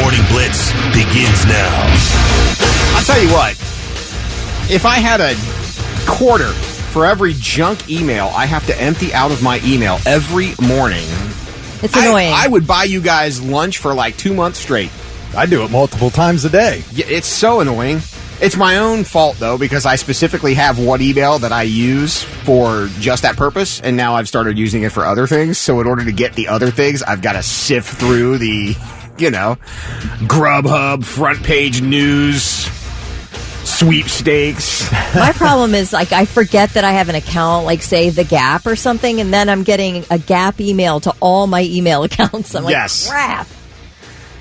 Morning Blitz begins now. I'll tell you what. If I had a quarter for every junk email I have to empty out of my email every morning, it's annoying. I would buy you guys lunch for like 2 months straight. I do it multiple times a day. Yeah, it's so annoying. It's my own fault, though, because I specifically have one email that I use for just that purpose, and now I've started using it for other things. So in order to get the other things, I've got to sift through the, Grubhub, front page news, sweepstakes. My problem is, I forget that I have an account, like, say, The Gap or something, and then I'm getting a Gap email to all my email accounts. I'm like, yes. Crap.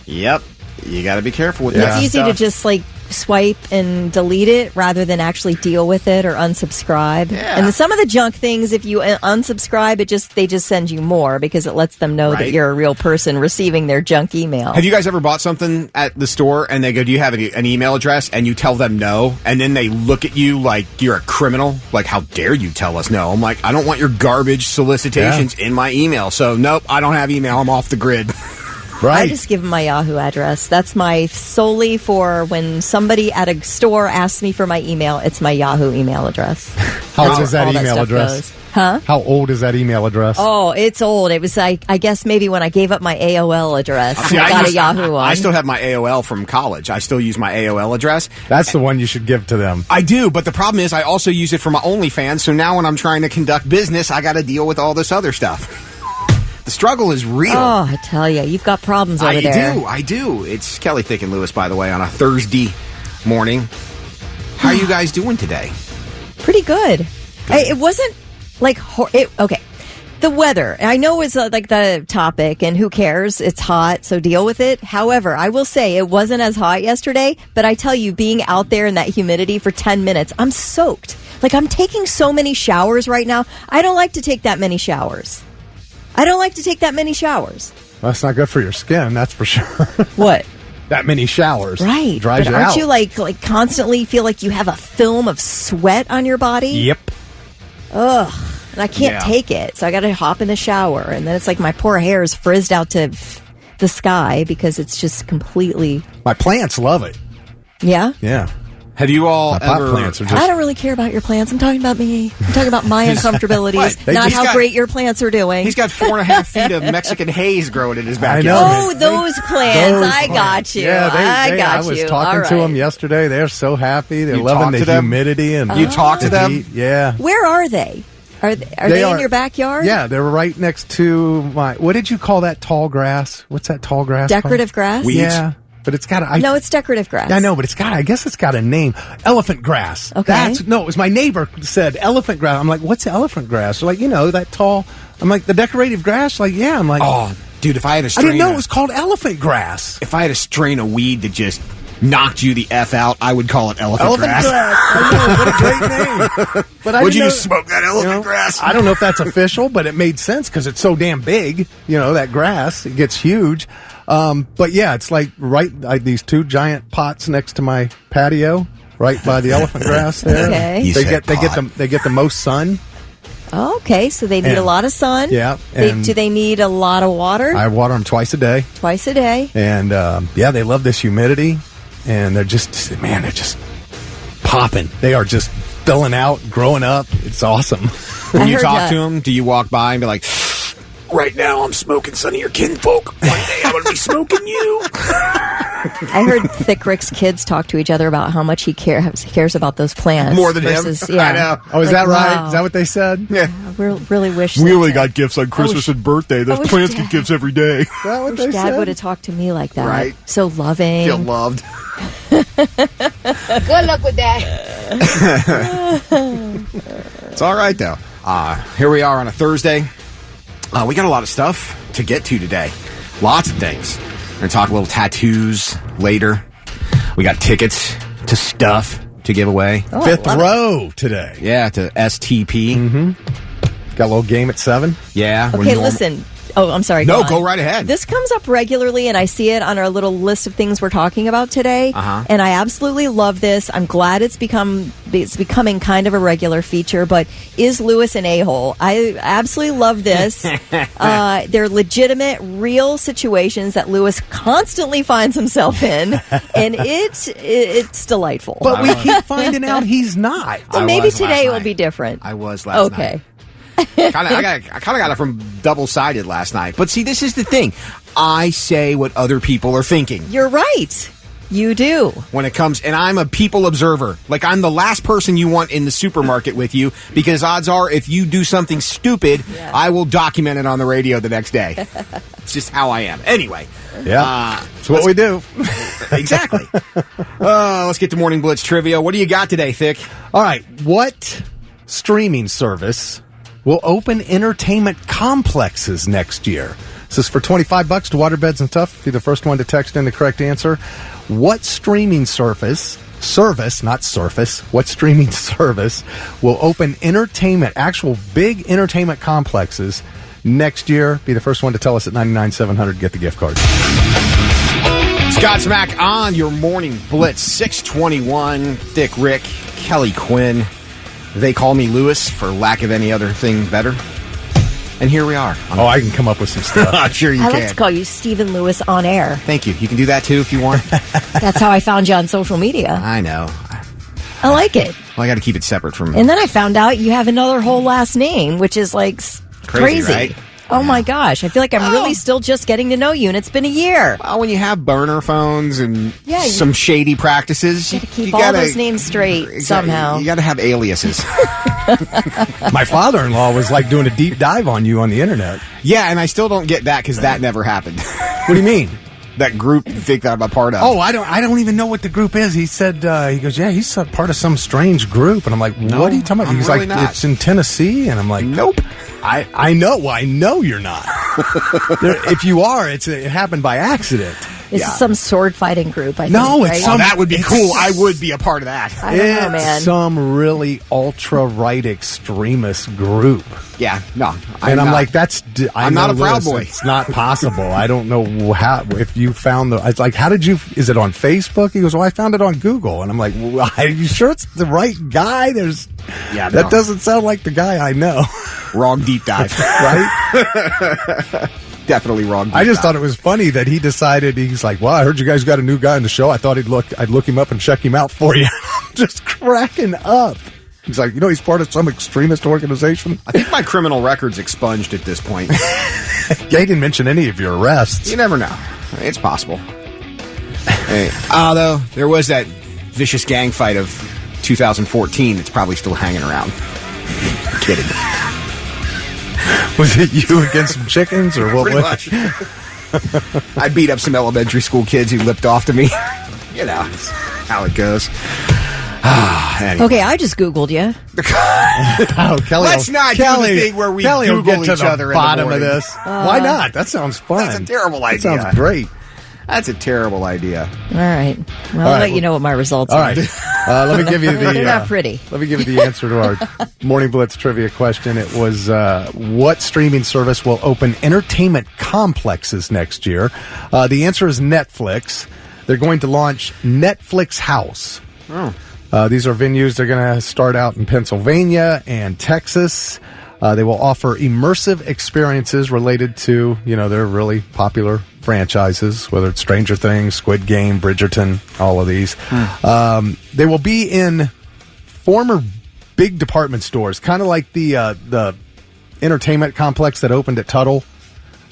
Yep. You got to be careful with that. It's easy to just, swipe and delete it rather than actually deal with it or unsubscribe. Yeah. And some of the junk things, if you unsubscribe, they just send you more because it lets them know that you're a real person receiving their junk email. Have you guys ever bought something at the store and they go, do you have an email address? And you tell them no, and then they look at you like you're a criminal? Like, how dare you tell us no? I'm like, I don't want your garbage solicitations in my email. So, nope, I don't have email. I'm off the grid. Right. I just give them my Yahoo address. That's my solely for when somebody at a store asks me for my email, it's my Yahoo email address. How old is that email address? Huh? How old is that email address? Oh, it's old. It was I guess maybe when I gave up my AOL address. See, I got a Yahoo one. I still have my AOL from college. I still use my AOL address. That's the one you should give to them. I do, but the problem is I also use it for my OnlyFans, so now when I'm trying to conduct business, I got to deal with all this other stuff. The struggle is real. Oh, I tell you, you've got problems over there. I do. It's Kelly, Thick, and Lewis, by the way, on a Thursday morning. How are you guys doing today? Pretty good. It wasn't okay. The weather, I know is like the topic, and who cares? It's hot, so deal with it. However, I will say it wasn't as hot yesterday, but I tell you, being out there in that humidity for 10 minutes, I'm soaked. Like, I'm taking so many showers right now. I don't like to take that many showers. Well, that's not good for your skin, that's for sure. What? That many showers. Right. Dries but you aren't out. you like constantly feel like you have a film of sweat on your body? Yep. Ugh. And I can't take it. So I got to hop in the shower. And then it's like my poor hair is frizzed out to the sky because it's just completely... My plants love it. Yeah? Yeah. Have you all pot ever... plants are just... I don't really care about your plants. I'm talking about me. I'm talking about my uncomfortabilities, not how great your plants are doing. He's got 4.5 feet of Mexican haze growing in his backyard. Oh, those plants. I got you. Yeah, I was talking to them yesterday. They're so happy. They're loving the humidity. And you talk to them? Heat. Yeah. Where are they? Are they in your backyard? Yeah, they're right next to my... What did you call that tall grass? What's that tall grass Decorative called? grass? Weeds? Yeah. But it's got a... No, it's decorative grass. I know, but I guess it's got a name. Elephant grass. Okay. It was my neighbor said elephant grass. I'm like, what's elephant grass? They're like, that tall. I'm like, the decorative grass? Like, yeah. I'm like... Oh, dude, if I had a I strain... didn't know it was called elephant grass. If I had a strain of weed that just knocked you the F out, I would call it elephant grass. I know, what a great name. But Would you just smoke that elephant grass? I don't know if that's official, but it made sense because it's so damn big. That grass, it gets huge. But yeah, it's like these two giant pots next to my patio, right by the elephant grass there. Okay. They get the most sun. Okay, so they need a lot of sun. Yeah. Do they need a lot of water? I water them twice a day. Twice a day. And they love this humidity, and they're just popping. They are just filling out, growing up. It's awesome. When you talk to them, do you walk by and be like, right now I'm smoking some of your kinfolk. One day I'm going to be smoking you. I heard Thick Rick's kids talk to each other about how much he cares about those plants. More than him? Yeah. I know. Oh, is that right? Wow. Is that what they said? Yeah. I really wish We that- only got gifts on Christmas and birthday. Those wish plants Dad- get gifts every day. Is that what they Dad said? would have talked to me like that. Right. So loving. Feel loved. Good luck with that. It's all right, though. Here we are on a Thursday. We got a lot of stuff to get to today. Lots of things. We're going to talk a little tattoos later. We got tickets to stuff to give away. Oh, Fifth row today. Yeah, to STP. Mm-hmm. Got a little game at 7. Yeah. Okay, listen. Oh, I'm sorry. No, on. go right ahead. This comes up regularly, and I see it on our little list of things we're talking about today. And I absolutely love this. I'm glad it's becoming kind of a regular feature. But is Lewis an a-hole? I absolutely love this. They're legitimate, real situations that Lewis constantly finds himself in, and it's delightful. But we keep finding out he's not. So maybe today it will be different. I was last night. Okay. I kind of got it from double-sided last night. But see, this is the thing. I say what other people are thinking. You're right. You do. When it comes, and I'm a people observer. Like, I'm the last person you want in the supermarket with you, because odds are, if you do something stupid, I will document it on the radio the next day. It's just how I am. Anyway. Yeah. It's what we do. Exactly. Let's get to Morning Blitz trivia. What do you got today, Thick? All right. What streaming service will open entertainment complexes next year? This is for $25 to Waterbeds and Stuff. Be the first one to text in the correct answer. What streaming service, what streaming service will open actual big entertainment complexes next year? Be the first one to tell us at 99-700. Get the gift card. Scott Smack on your Morning Blitz. 621. Thick Rick, Kelly Quinn. They call me Lewis for lack of any other thing better. And here we are. I can come up with some stuff. I'm sure you I can. like to call you Stephen Lewis on air. Thank you. You can do that too if you want. That's how I found you on social media. I know. I like it. Well, I got to keep it separate from. And then I found out you have another whole last name, which is like crazy. Right? Oh my gosh. I feel like I'm really still just getting to know you, and it's been a year. Well, when you have burner phones and Yeah, some shady practices, You gotta keep all those names straight somehow. You got to have aliases. My father-in-law was like doing a deep dive on you on the internet. Yeah, and I still don't get that because that never happened. What do you mean? That group you think that I'm a part of. Oh, I don't even know what the group is. He said, he goes, yeah, he's part of some strange group. And I'm like, what are you talking about? I'm He's really like, not. it's in Tennessee. And I'm like, Nope. I know. Well, I know you're not. If you are, it happened by accident. This is some sword fighting group, I think. No, it's right? some- That would be cool. I would be a part of that. I don't know, man. Some really ultra-right extremist group. Yeah, no. I'm not. like, I'm not a Proud Boy. It's not possible. I don't know how, if you found it's like, how did you, is it on Facebook? He goes, well, I found it on Google. And I'm like, well, are you sure it's the right guy? Yeah, that no. doesn't sound like the guy I know. Wrong deep dive. Right? Definitely wrong deep I just dive. thought it was funny that he decided, he's like, well, I heard you guys got a new guy on the show. I thought I'd look him up and check him out for you. Just cracking up. He's like, he's part of some extremist organization. I think my criminal record's expunged at this point. They didn't mention any of your arrests. You never know. It's possible. Hey, although there was that vicious gang fight of 2014 that's probably still hanging around. Kidding. Was it you against some chickens or what? Pretty much. I beat up some elementary school kids who lipped off to me. You know, it's how it goes. Anyway. Okay, I just Googled you. Oh, Kelly, Let's not do the thing where we Kelly will Google get to each the other in the bottom of morning. this. Why not? That sounds fun. That's a terrible That idea. sounds great. That's a terrible idea. All right. Well, I'll right, let you know what my results All are. right. Let me give you the. They're not pretty. Let me give you the answer to our Morning Blitz trivia question. It was, what streaming service will open entertainment complexes next year? The answer is Netflix. They're going to launch Netflix House. These are venues. They're going to start out in Pennsylvania and Texas. They will offer immersive experiences related to, their really popular franchises, whether it's Stranger Things, Squid Game, Bridgerton, all of these. They will be in former big department stores, kind of like the entertainment complex that opened at Tuttle.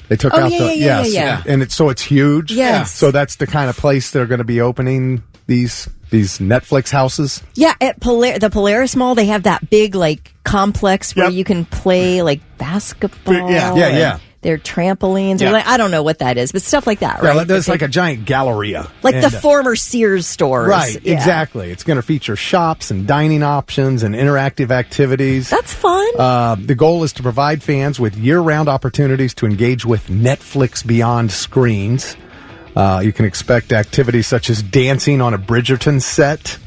They took out yeah. and it's huge. Yes. So that's the kind of place they're going to be opening these Netflix houses. Yeah, at the Polaris Mall, they have that big complex where you can play basketball. Yeah. and their trampolines. Or I don't know what that is, but stuff like that, right? Yeah, there's like a giant galleria. Like And, the former Sears stores. Right, Yeah. exactly. It's going to feature shops and dining options and interactive activities. That's fun. The goal is to provide fans with year-round opportunities to engage with Netflix beyond screens. You can expect activities such as dancing on a Bridgerton set,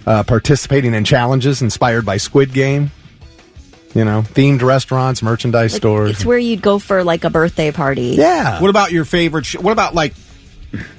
participating in challenges inspired by Squid Game. themed restaurants, merchandise stores. It's where you'd go for like a birthday party. Yeah. What about your favorite? What about like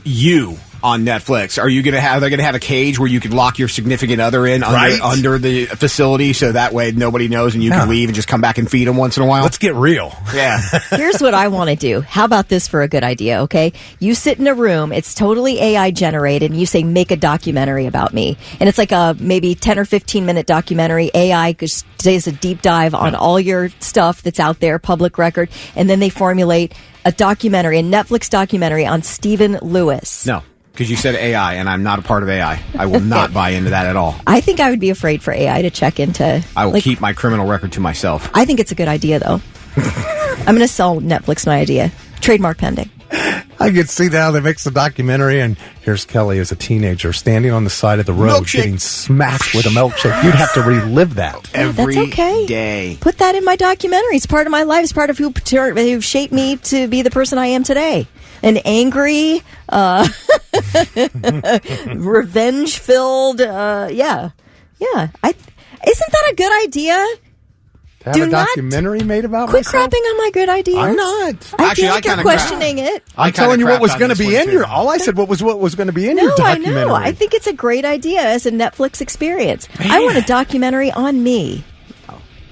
you on Netflix? Are they gonna have a cage where you can lock your significant other in under the facility, so that way nobody knows and you can leave and just come back and feed them once in a while? Let's get real. Yeah. Here's what I want to do. How about this for a good idea, okay? You sit in a room, it's totally AI generated, and you say, make a documentary about me. And it's like a maybe 10 or 15 minute documentary. AI just does a deep dive on all your stuff that's out there, public record, and then they formulate a documentary, a Netflix documentary on Stephen Lewis. No. Because you said AI, and I'm not a part of AI. I will not buy into that at all. I think I would be afraid for AI to check into. I will keep my criminal record to myself. I think it's a good idea, though. I'm going to sell Netflix my idea. Trademark pending. I could see now they makes the documentary, and here's Kelly as a teenager standing on the side of the road getting smacked with a milkshake. You'd have to relive that every That's okay. day. Put that in my documentary. It's part of my life. It's part of who shaped me to be the person I am today. An angry, revenge-filled, yeah. Isn't that a good idea? To have a documentary made about quit myself? crapping on my good ideas. I'm not. I feel like you're questioning it. I'm telling you what was going to be in your. All I said what was going to be in your documentary. I know. I think it's a great idea as a Netflix experience. Man. I want a documentary on me.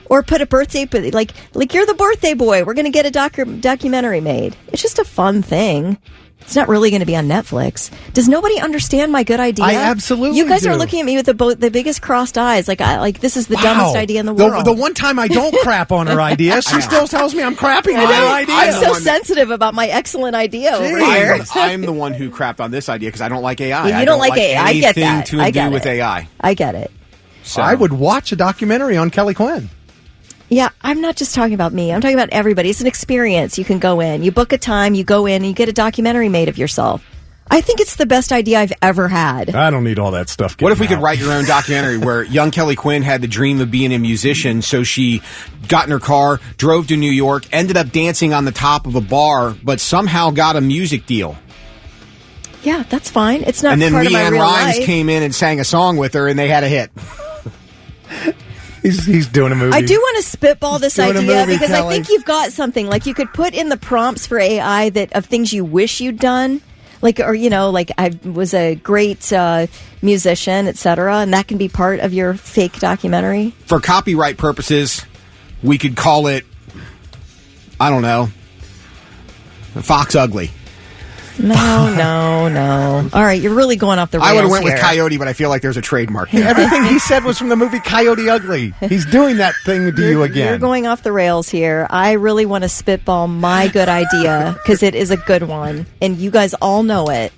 Or put a birthday, like you're the birthday boy. We're going to get a documentary made. It's just a fun thing. It's not really going to be on Netflix. Does nobody understand my good idea? I absolutely You guys do. are looking at me with the biggest crossed eyes. Like this is the dumbest idea in the world. The one time I don't crap on her idea, she still tells me I'm crapping on her idea. I'm so sensitive about my excellent idea over here. I'm the one who crapped on this idea because I don't like AI. You don't like AI. I get that. To I get do it. with AI. I get it. So I would watch a documentary on Kelly Quinn. Yeah, I'm not just talking about me. I'm talking about everybody. It's an experience. You can go in. You book a time, you go in, and you get a documentary made of yourself. I think it's the best idea I've ever had. I don't need all that stuff. What if we could write your own documentary where young Kelly Quinn had the dream of being a musician, so she got in her car, drove to New York, ended up dancing on the top of a bar, but somehow got a music deal. Yeah, that's fine. It's not and then part of my Leanne real Rimes life. came in and sang a song with her, and they had a hit. He's doing a movie. I do want to spitball this doing a idea movie, because Kelly. I think you've got something. Like you could put in the prompts for AI that of things you wish you'd done. Like I was a great musician, etc., and that can be part of your fake documentary. For copyright purposes, we could call it, I don't know, Fox Ugly. No. All right, you're really going off the rails I would have went here. with Coyote, but I feel like there's a trademark there. Everything he said was from the movie Coyote Ugly. He's doing that thing to you again. You're going off the rails here. I really want to spitball my good idea because it is a good one, and you guys all know it.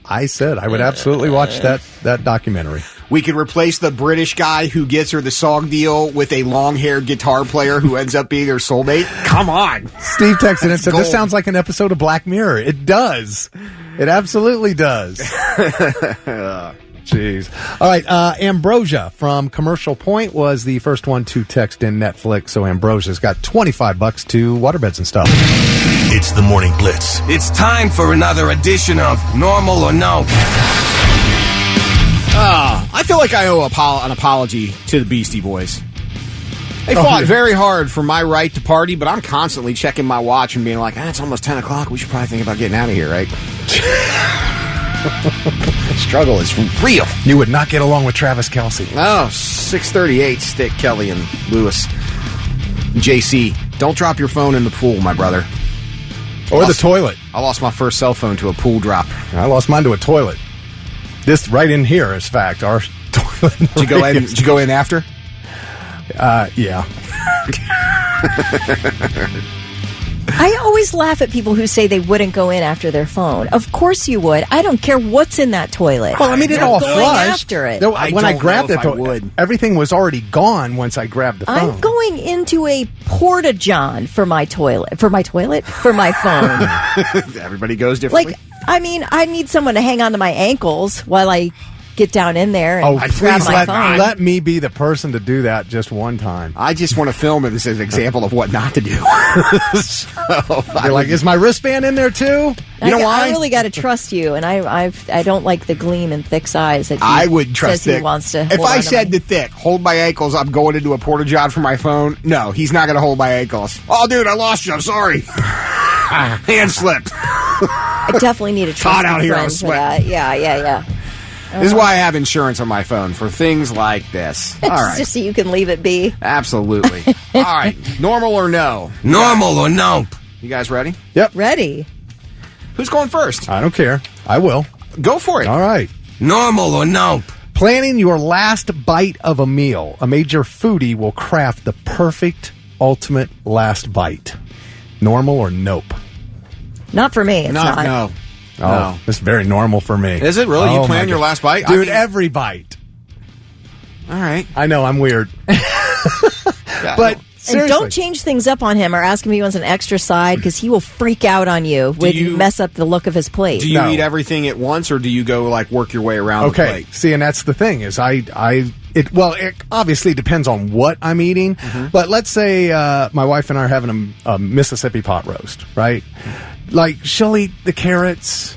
I said I would absolutely watch that documentary. We could replace the British guy who gets her the song deal with a long-haired guitar player who ends up being her soulmate. Come on. Steve texted and said, gold. this sounds like an episode of Black Mirror. It does. It absolutely does. Jeez. All right. Ambrosia from Commercial Point was the first one to text in Netflix. So Ambrosia's got $25 to Waterbeds and Stuff. It's the Morning Blitz. It's time for another edition of Normal or No. I feel like I owe an apology to the Beastie Boys. They fought very hard for my right to party, but I'm constantly checking my watch and being like, it's almost 10 o'clock. We should probably think about getting out of here, right? Struggle is real. You would not get along with Travis Kelce. Oh, 6:38, Stick, Kelly, and Lewis. JC, don't drop your phone in the pool, my brother. Or the toilet. I lost my first cell phone to a pool drop. I lost mine to a toilet. This right in here is fact. Our toilet. Did you go in after? Yeah. I always laugh at people who say they wouldn't go in after their phone. Of course you would. I don't care what's in that toilet. Well, I mean, it You're all going flushed. after it. When I grabbed it, I would. everything was already gone once I grabbed the phone. I'm going into a porta-john for my toilet. For my toilet? For my phone. Everybody goes differently. I need someone to hang on to my ankles while I get down in there and Oh, grab please my phone. let me be the person to do that just one time. I just want to film it as an example of what not to do. You're like, is my wristband in there too? You know why? I really got to trust you, and I don't like the gleam in Thick's eyes. That he I would trust says Thick. he wants to. If hold I on to said me. to Thick, hold my ankles, I'm going into a porta john for my phone. No, he's not going to hold my ankles. Oh, dude, I lost you. I'm sorry. Hand slipped. I definitely need a Hot trusted out here, I friend was for sweating. that. Yeah. This is why I have insurance on my phone for things like this. All right. Just so you can leave it be. Absolutely. All right. Normal or no? Normal or nope? You guys ready? Yep. Ready? Who's going first? I don't care. I will. Go for it. All right. Normal or nope? Planning your last bite of a meal. A major foodie will craft the perfect, ultimate last bite. Normal or nope? Not for me. It's not. No. Oh, No. it's very normal for me. Is it really? You Oh, plan my your God. last bite? Dude, I mean- every bite. All right. I know, I'm weird. Yeah, But And seriously. don't change things up on him or ask him if he wants an extra side because he will freak out on you when you you- mess up the look of his plate. Do you No. eat everything at once, or do you go like work your way around the Okay. plate? See, and that's the thing is it obviously depends on what I'm eating, but let's say my wife and I are having a Mississippi pot roast, right? Like she'll eat the carrots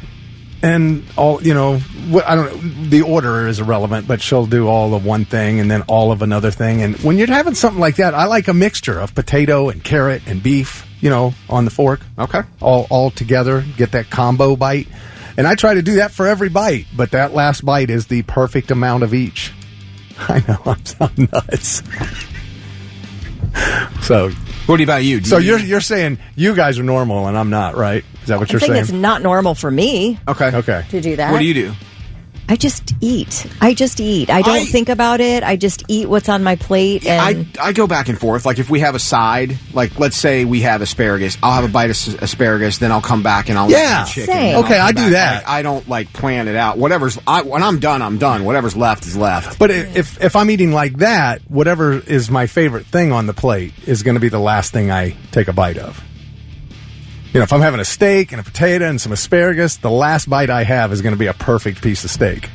and all, I don't know, the order is irrelevant, but she'll do all of one thing and then all of another thing. And when you're having something like that, I like a mixture of potato and carrot and beef, on the fork. Okay. All together, get that combo bite. And I try to do that for every bite, but that last bite is the perfect amount of each. I know, I'm nuts. So What about you? Do so you you're saying you guys are normal and I'm not, right? Is that what I'm you're saying saying? it's not normal for me Okay. to do that. What do you do? I just eat. I don't think about it. I just eat what's on my plate. And I go back and forth. Like if we have a side, like let's say we have asparagus, I'll have a bite of asparagus, then I'll come back and I'll Yeah. eat chicken. Same. then I'll Okay, come I do back. that. Like, I don't like plan it out. When I'm done, I'm done. Whatever's left is left. But if I'm eating like that, whatever is my favorite thing on the plate is going to be the last thing I take a bite of. If I'm having a steak and a potato and some asparagus, the last bite I have is going to be a perfect piece of steak.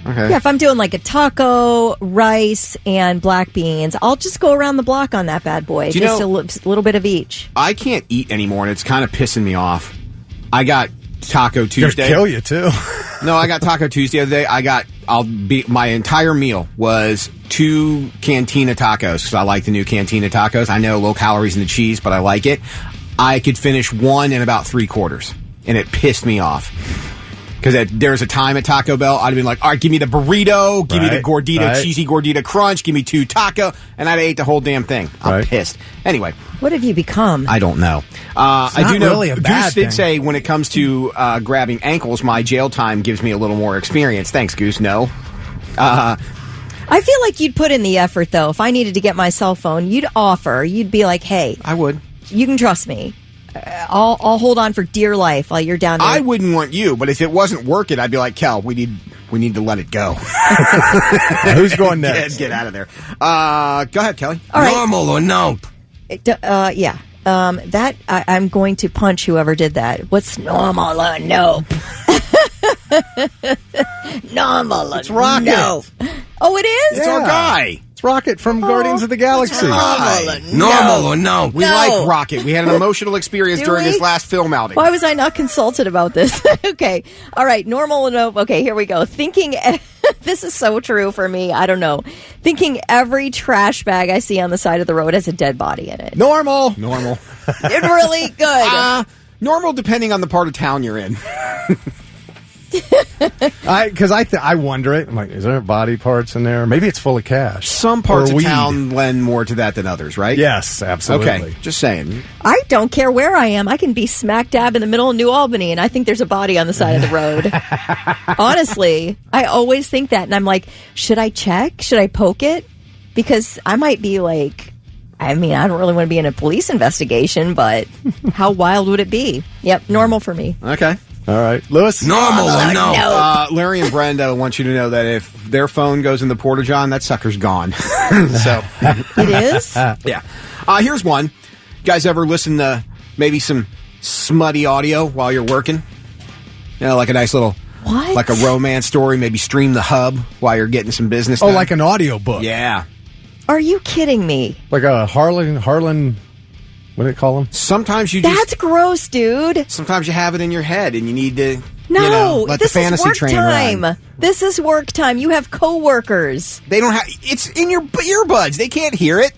Okay. yeah, if I'm doing like a taco, rice, and black beans, I'll just go around the block on that bad boy. Do you Just know- a little bit of each. I can't eat anymore, and it's kind of pissing me off. I got Taco Gonna Tuesday. kill you too. No, I got Taco Tuesday the other day. My entire meal was 2 Cantina tacos because I like the new Cantina tacos. I know low calories in the cheese, but I like it. I could finish one in about 3/4, and it pissed me off. Because there's a time at Taco Bell, I'd have been like, all right, give me the burrito, give me the Right, gordita, right. cheesy gordita crunch, give me 2 taco, and I'd ate the whole damn thing. I'm Right. pissed. Anyway, What have you become? I don't know. I do not know really a Goose bad did thing. say when it comes to grabbing ankles, my jail time gives me a little more experience. Thanks, Goose. No. I feel like you'd put in the effort, though. If I needed to get my cell phone, you'd offer. You'd be like, hey, I would. you can trust me. I'll hold on for dear life while you're down there. I wouldn't want you, but if it wasn't working, I'd be like, Kel, we need to let it go. Who's going next? Get out of there. Go ahead, Kelly. All right. Normal or nope? Yeah. I'm going to punch whoever did that. What's normal or nope? Normal or Rocket. nope? Oh, it is? It's our Yeah. guy. It's Rocket from Guardians of the Galaxy. Normal or nope? We like Rocket. We had an emotional experience Do during we? his last film outing. Why was I not consulted about this? Okay. All right. Normal or nope? Okay, here we go. Thinking, this is so true for me. I don't know. Thinking every trash bag I see on the side of the road has a dead body in it. Normal. Normal. It's really good. Normal depending on the part of town you're in. Because I wonder it. I'm like, is there body parts in there? Maybe it's full of cash. Some parts Or of weed. town lend more to that than others, right? Yes, absolutely. Okay, just saying. I don't care where I am. I can be smack dab in the middle of New Albany, and I think there's a body on the side of the road. Honestly, I always think that, and I'm like, should I check? Should I poke it? Because I might be like, I mean, I don't really want to be in a police investigation, but how wild would it be? Yep, normal for me. Okay. All right, Lewis. Normal or nope? Larry and Brenda want you to know that if their phone goes in the porta john, that sucker's gone. So, It is? yeah. Here's one. You guys ever listen to maybe some smutty audio while you're working? Like a nice little What? Like a romance story, maybe stream the hub while you're getting some business done. like an audio book. Yeah. Are you kidding me? Like a Harlan, what do they call them? Sometimes you That's gross, dude. sometimes you have it in your head and you need to No, let this the fantasy is work train time. run. This is work time. You have coworkers. They don't have it's in your earbuds. They can't hear it.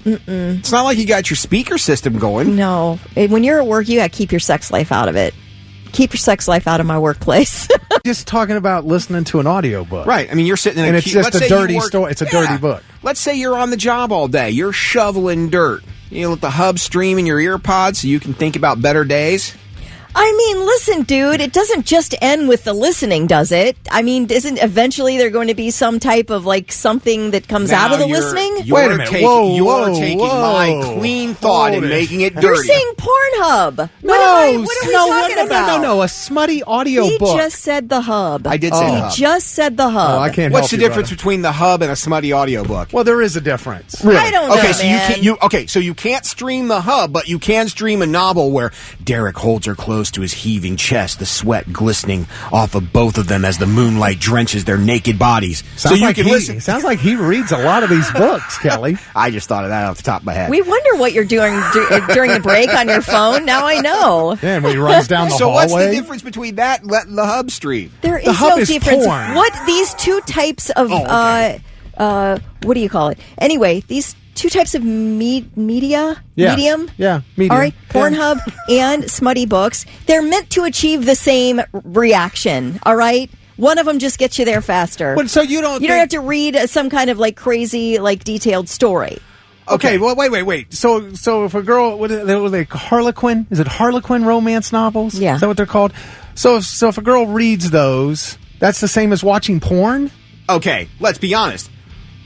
It's not like you got your speaker system going. No. When you're at work, you got to keep your sex life out of it. Keep your sex life out of my workplace. Just talking about listening to an audio book. Right. I mean, you're sitting in And a it's queue. just Let's a say you dirty work- story. It's a dirty book. Let's say you're on the job all day. You're shoveling dirt. You let the hub stream in your ear pods so you can think about better days. I mean, listen, dude, it doesn't just end with the listening, does it? I mean, isn't eventually there going to be some type of like something that comes out of the listening? Wait a minute. Whoa, You're whoa, taking whoa. my clean thought and Hold it. making it You're dirty. saying Pornhub. What No, are we talking about? No, a smutty audio He book. just said the hub. I did say the hub. Just said the hub. Oh, I can't What's help the you, difference brother. between the hub and a smutty audiobook? Well, there is a difference. I don't know, Okay, so man. so you can't stream the hub, but you can stream a novel where Derek holds her close to his heaving chest, the sweat glistening off of both of them as the moonlight drenches their naked bodies. So Sounds you like can listen. Sounds like he reads a lot of these books, Kelly. I just thought of that off the top of my head. We wonder what you're doing during the break on your phone. Now I know. Man, when he runs down the So hallway. what's the difference between that and letting the hub stream? There is hub no is difference. porn. What these two types of okay. what do you call it? Anyway, these two types of media, Yes. medium. Yeah, medium. All right, Yeah. Pornhub and smutty books. They're meant to achieve the same reaction. All right. One of them just gets you there faster. But so you don't have to read some kind of like crazy, like detailed story. Okay, well, wait. So if a girl, what are they, Harlequin? Is it Harlequin romance novels? Yeah. Is that what they're called? So if a girl reads those, that's the same as watching porn? Okay, let's be honest.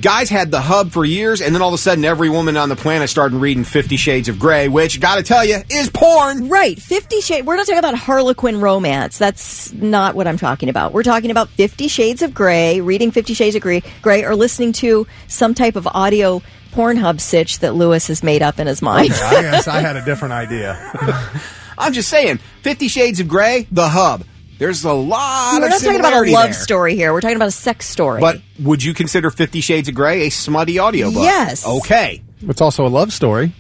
Guys had the hub for years, and then all of a sudden, every woman on the planet started reading 50 Shades of Grey, which, gotta tell you, is porn. Right, 50 Shades. We're not talking about Harlequin romance. That's not what I'm talking about. We're talking about 50 Shades of Grey, reading 50 Shades of Grey, or listening to some type of audio Pornhub sitch that Lewis has made up in his mind. Okay, I guess I had a different idea. I'm just saying, 50 Shades of Grey, the hub. There's a lot We're of not talking about a similarity love there. story here. We're talking about a sex story. But would you consider 50 Shades of Grey a smutty audiobook? Yes. Okay. It's also a love story.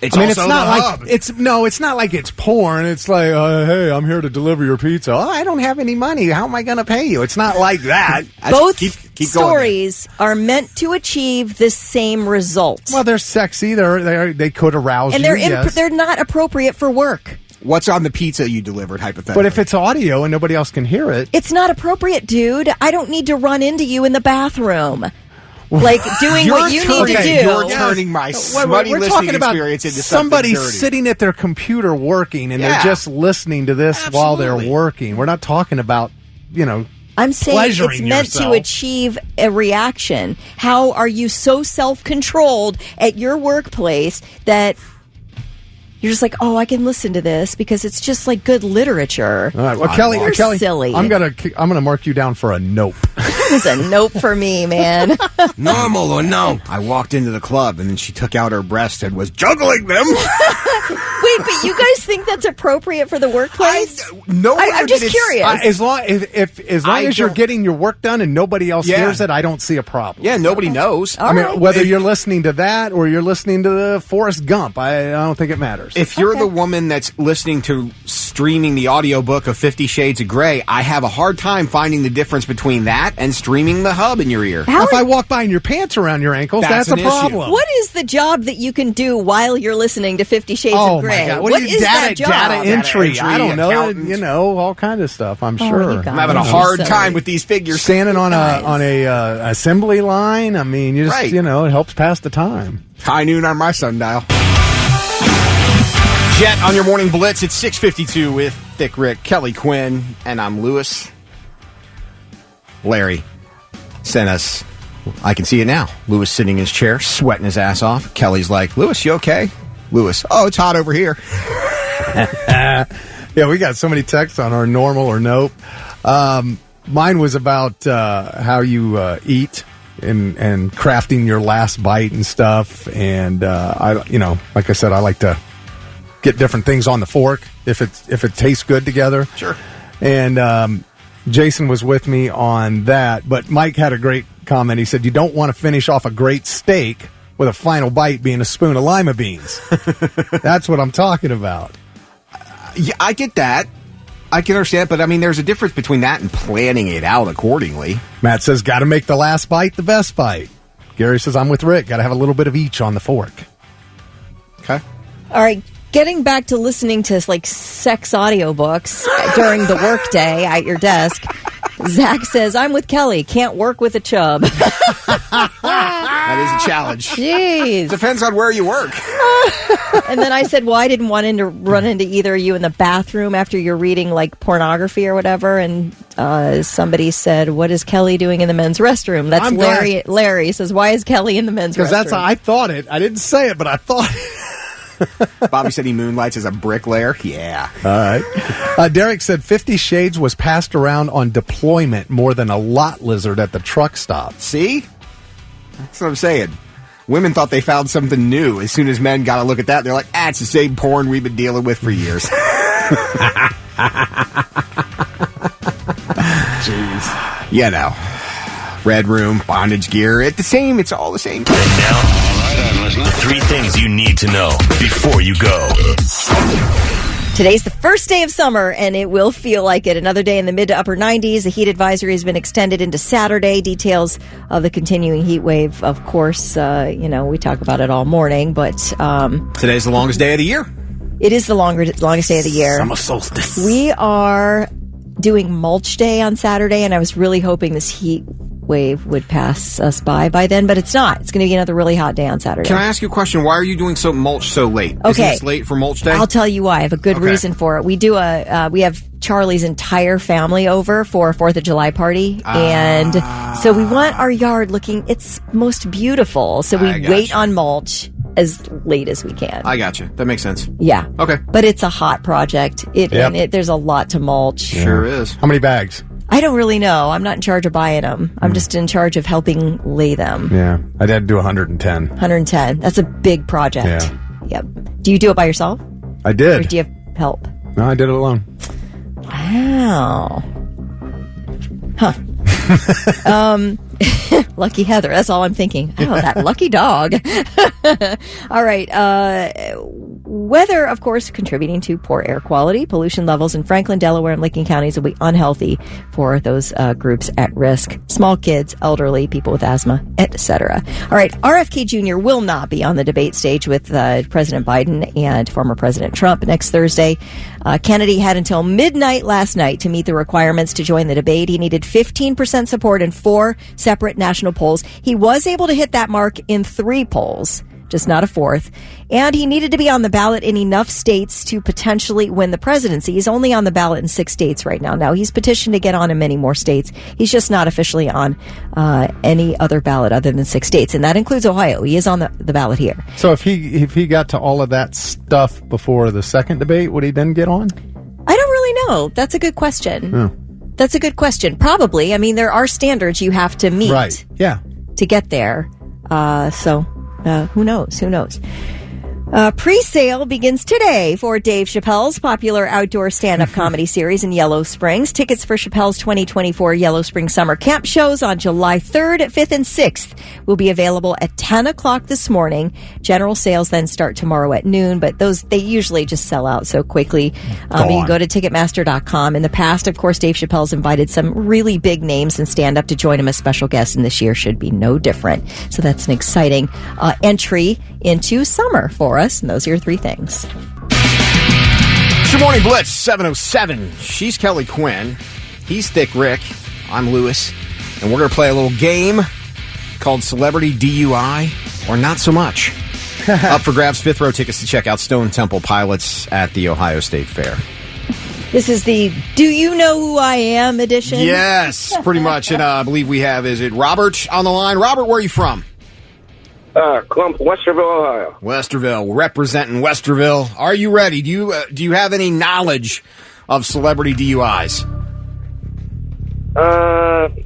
It's I mean, also it's not the like hub. it's not like it's porn. It's like, hey, I'm here to deliver your pizza. Oh, I don't have any money. How am I going to pay you? It's not like that. both keep going. stories are meant to achieve the same result. Well, they're sexy. They could arouse and you. they're yes. they're not appropriate for work. What's on the pizza you delivered, hypothetically? But if it's audio and nobody else can hear it, It's not appropriate, dude. I don't need to run into you in the bathroom. Like doing what you need to do. You're turning my smutty we're listening talking about experience into somebody something dirty. sitting at their computer working, and Yeah. they're just listening to this while they're Absolutely. working. We're not talking about, I'm saying it's pleasuring meant to yourself. achieve a reaction. How are you so self-controlled at your workplace that you're just like, oh, I can listen to this because it's just like good literature. All right, well, Kelly, You're Kelly, silly. I'm gonna mark you down for a nope. It's a nope for me, man. Normal or no? I walked into the club, and then she took out her breast and was juggling them. Wait, but you guys think that's appropriate for the workplace? I'm just curious. As long as you're don't- getting your work done and nobody else Yeah. hears it, I don't see a problem. Yeah, nobody knows. All I mean, right. whether you're listening to that or you're listening to the Forrest Gump, I don't think it matters. If you're the woman that's listening to streaming the audiobook of 50 Shades of Grey, I have a hard time finding the difference between that and streaming the hub in your ear. if I walk by and your pants around your ankles, That's that's a an issue. problem. What is the job that you can do while you're listening to 50 Shades Oh of Grey? my God! What are you, is that job? Data entry. entry, I don't know. accountant. All kinds of stuff. I'm Oh, sure. you guys. I'm having a So hard silly. time with these figures. Standing on Guys. a assembly line. I mean, you just Right. it helps pass the time. High noon on my sundial. Jet on your morning blitz at 6:52 with Thick Rick, Kelly Quinn, and I'm Lewis. Larry sent us. I can see it now. Lewis sitting in his chair, sweating his ass off. Kelly's like, "Lewis, you okay?" Lewis, "Oh, it's hot over here." Yeah, we got so many texts on our normal or nope. Mine was about how you eat and crafting your last bite and stuff. And like I said, I like to get different things on the fork if it tastes good together. Sure. And Jason was with me on that. But Mike had a great comment. He said, you don't want to finish off a great steak with a final bite being a spoon of lima beans. That's what I'm talking about. Yeah, I get that. I can understand, but I mean, there's a difference between that and planning it out accordingly. Matt says, got to make the last bite the best bite. Gary says, I'm with Rick. Got to have a little bit of each on the fork. Okay. All right. Getting back to listening to like sex audiobooks during the workday at your desk, Zach says, I'm with Kelly. Can't work with a chub. That is a challenge. Jeez. Depends on where you work. And then I said, well, I didn't want to run into either of you in the bathroom after you're reading like pornography or whatever. And somebody said, what is Kelly doing in the men's restroom? That's Larry. Larry says, why is Kelly in the men's restroom? Because that's how I thought it. I didn't say it, but I thought it. Bobby said he moonlights as a bricklayer. Yeah. All right. Derek said 50 Shades was passed around on deployment more than a lot lizard at the truck stop. See? That's what I'm saying. Women thought they found something new. As soon as men got a look at that, they're like, it's the same porn we've been dealing with for years. Jeez. You know. Red room, bondage gear. It's all the same. And now, the 3 things you need to know before you go. Today's the first day of summer, and it will feel like it. Another day in the mid to upper 90s. The heat advisory has been extended into Saturday. Details of the continuing heat wave, of course, we talk about it all morning, but today's the longest day of the year. It is the longest day of the year. Summer solstice. We are doing mulch day on Saturday, and I was really hoping this heat wave would pass us by then, but it's not. It's going to be another really hot day on Saturday. Can I ask you a question? Why are you doing mulch so late? Okay. Isn't this late for mulch day? I'll tell you why. I have a good reason for it. We do we have Charlie's entire family over for a 4th of July party, and so we want our yard looking its most beautiful, so we wait on mulch as late as we can. I got you. That makes sense. Yeah. Okay. But it's a hot project. There's a lot to mulch. Sure is. How many bags? I don't really know. I'm not in charge of buying them. I'm just in charge of helping lay them. Yeah. I had to do 110. 110. That's a big project. Yeah. Yep. Do you do it by yourself? I did. Or do you have help? No, I did it alone. Wow. Huh. Lucky Heather. That's all I'm thinking. Oh, that lucky dog. All right. Weather, of course, contributing to poor air quality. Pollution levels in Franklin, Delaware, and Licking counties will be unhealthy for those groups at risk. Small kids, elderly, people with asthma, etc. All right. RFK Jr. will not be on the debate stage with President Biden and former President Trump next Thursday. Kennedy had until midnight last night to meet the requirements to join the debate. He needed 15% support in 4 separate national polls. He was able to hit that mark in 3 polls, just not a 4th. And he needed to be on the ballot in enough states to potentially win the presidency. He's only on the ballot in 6 states right now. Now, he's petitioned to get on in many more states. He's just not officially on any other ballot other than 6 states, and that includes Ohio. He is on the ballot here. So if he got to all of that stuff before the second debate, would he then get on? I don't really know. That's a good question. Oh. That's a good question. Probably. I mean, there are standards you have to meet. Right. Yeah. To get there. So who knows? Who knows? Pre-sale begins today for Dave Chappelle's popular outdoor stand-up comedy series in Yellow Springs. Tickets for Chappelle's 2024 Yellow Springs Summer Camp shows on July 3rd, 5th, and 6th will be available at 10 o'clock this morning. General sales then start tomorrow at noon, but they usually just sell out so quickly. You can go to Ticketmaster.com. In the past, of course, Dave Chappelle's invited some really big names in stand-up to join him as special guests, and this year should be no different. So that's an exciting entry into summer for us, and those are your 3 things. Good morning, Blitz 707. She's Kelly Quinn. He's Thick Rick. I'm Lewis. And we're going to play a little game called Celebrity DUI or Not So Much. Up for grabs, 5th row tickets to check out Stone Temple Pilots at the Ohio State Fair. This is the Do You Know Who I Am edition? Yes, pretty much. And I believe we have, is it Robert on the line? Robert, where are you from? Westerville, Ohio. Westerville, representing Westerville. Are you ready? Do you have any knowledge of celebrity DUIs?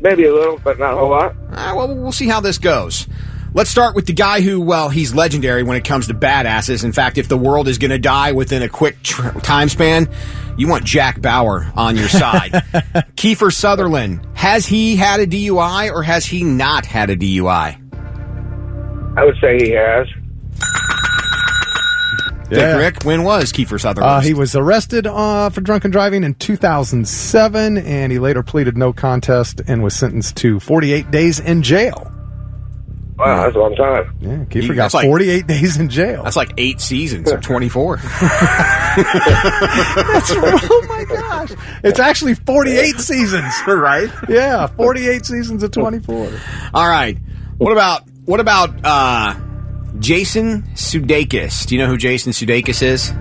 Maybe a little, but not a whole lot. Well, we'll see how this goes. Let's start with the guy who, well, he's legendary when it comes to badasses. In fact, if the world is going to die within a quick time span, you want Jack Bauer on your side. Kiefer Sutherland, has he had a DUI or has he not had a DUI? I would say he has. Dick Rick, when was Kiefer Sutherland? He was arrested for drunken driving in 2007, and he later pleaded no contest and was sentenced to 48 days in jail. Wow, that's a long time. Yeah, Kiefer got 48 days in jail. That's like 8 seasons or 24. Oh my gosh. It's actually 48 seasons. Right? Yeah, 48 seasons of 24. All right. What about Jason Sudeikis? Do you know who Jason Sudeikis is?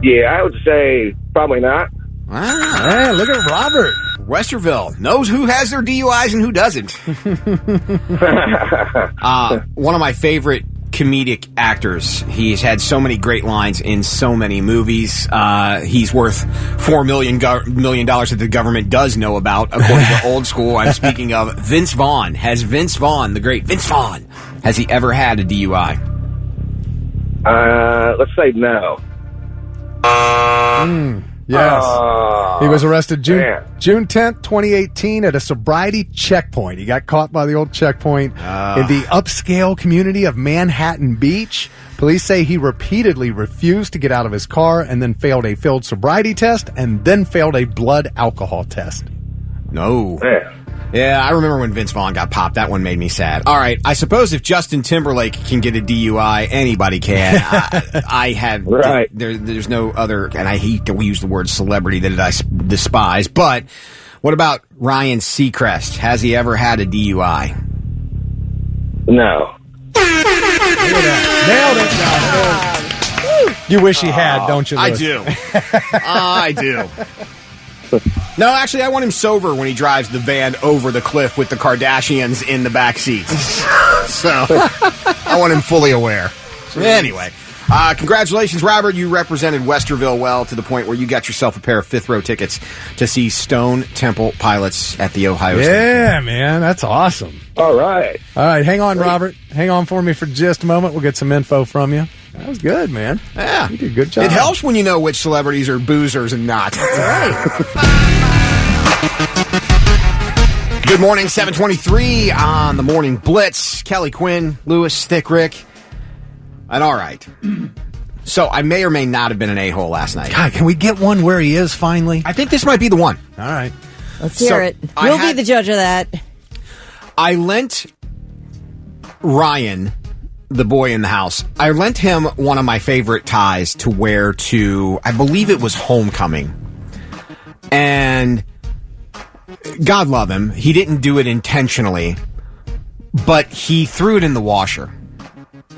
Yeah, I would say probably not. Wow. Hey, look at Robert. Westerville knows who has their DUIs and who doesn't. One of my favorite comedic actors. He's had so many great lines in so many movies. He's worth $4 million that the government does know about, according to Old School. I'm speaking of Vince Vaughn. Has Vince Vaughn, the great Vince Vaughn, has he ever had a DUI? Let's say no. Yes. He was arrested June man. 10th, 2018 at a sobriety checkpoint. He got caught by the old checkpoint in the upscale community of Manhattan Beach. Police say he repeatedly refused to get out of his car and then failed a field sobriety test and then failed a blood alcohol test. No. Man. Yeah, I remember when Vince Vaughn got popped. That one made me sad. All right, I suppose if Justin Timberlake can get a DUI, anybody can. I had right. There's no other, and I hate that we use the word celebrity that I despise. But what about Ryan Seacrest? Has he ever had a DUI? No. Nailed it. You wish he had, don't you, Lewis? I do. No, actually, I want him sober when he drives the van over the cliff with the Kardashians in the back seats. So, I want him fully aware. Anyway, congratulations, Robert. You represented Westerville well to the point where you got yourself a pair of fifth-row tickets to see Stone Temple Pilots at the Ohio State. Yeah, man, that's awesome. All right. All right, hang on, Robert. Hang on for me for just a moment. We'll get some info from you. That was good, man. Yeah. You did a good job. It helps when you know which celebrities are boozers and not. Right. Good morning, 723 on the Morning Blitz. Kelly Quinn, Lewis, Thick Rick. And all right. So I may or may not have been an a-hole last night. God, can we get one where he is finally? I think this might be the one. All right. Let's hear it. We'll be the judge of that. I lent Ryan, the boy in the house, I lent him one of my favorite ties to wear to, I believe it was homecoming. And God love him, he didn't do it intentionally, but he threw it in the washer.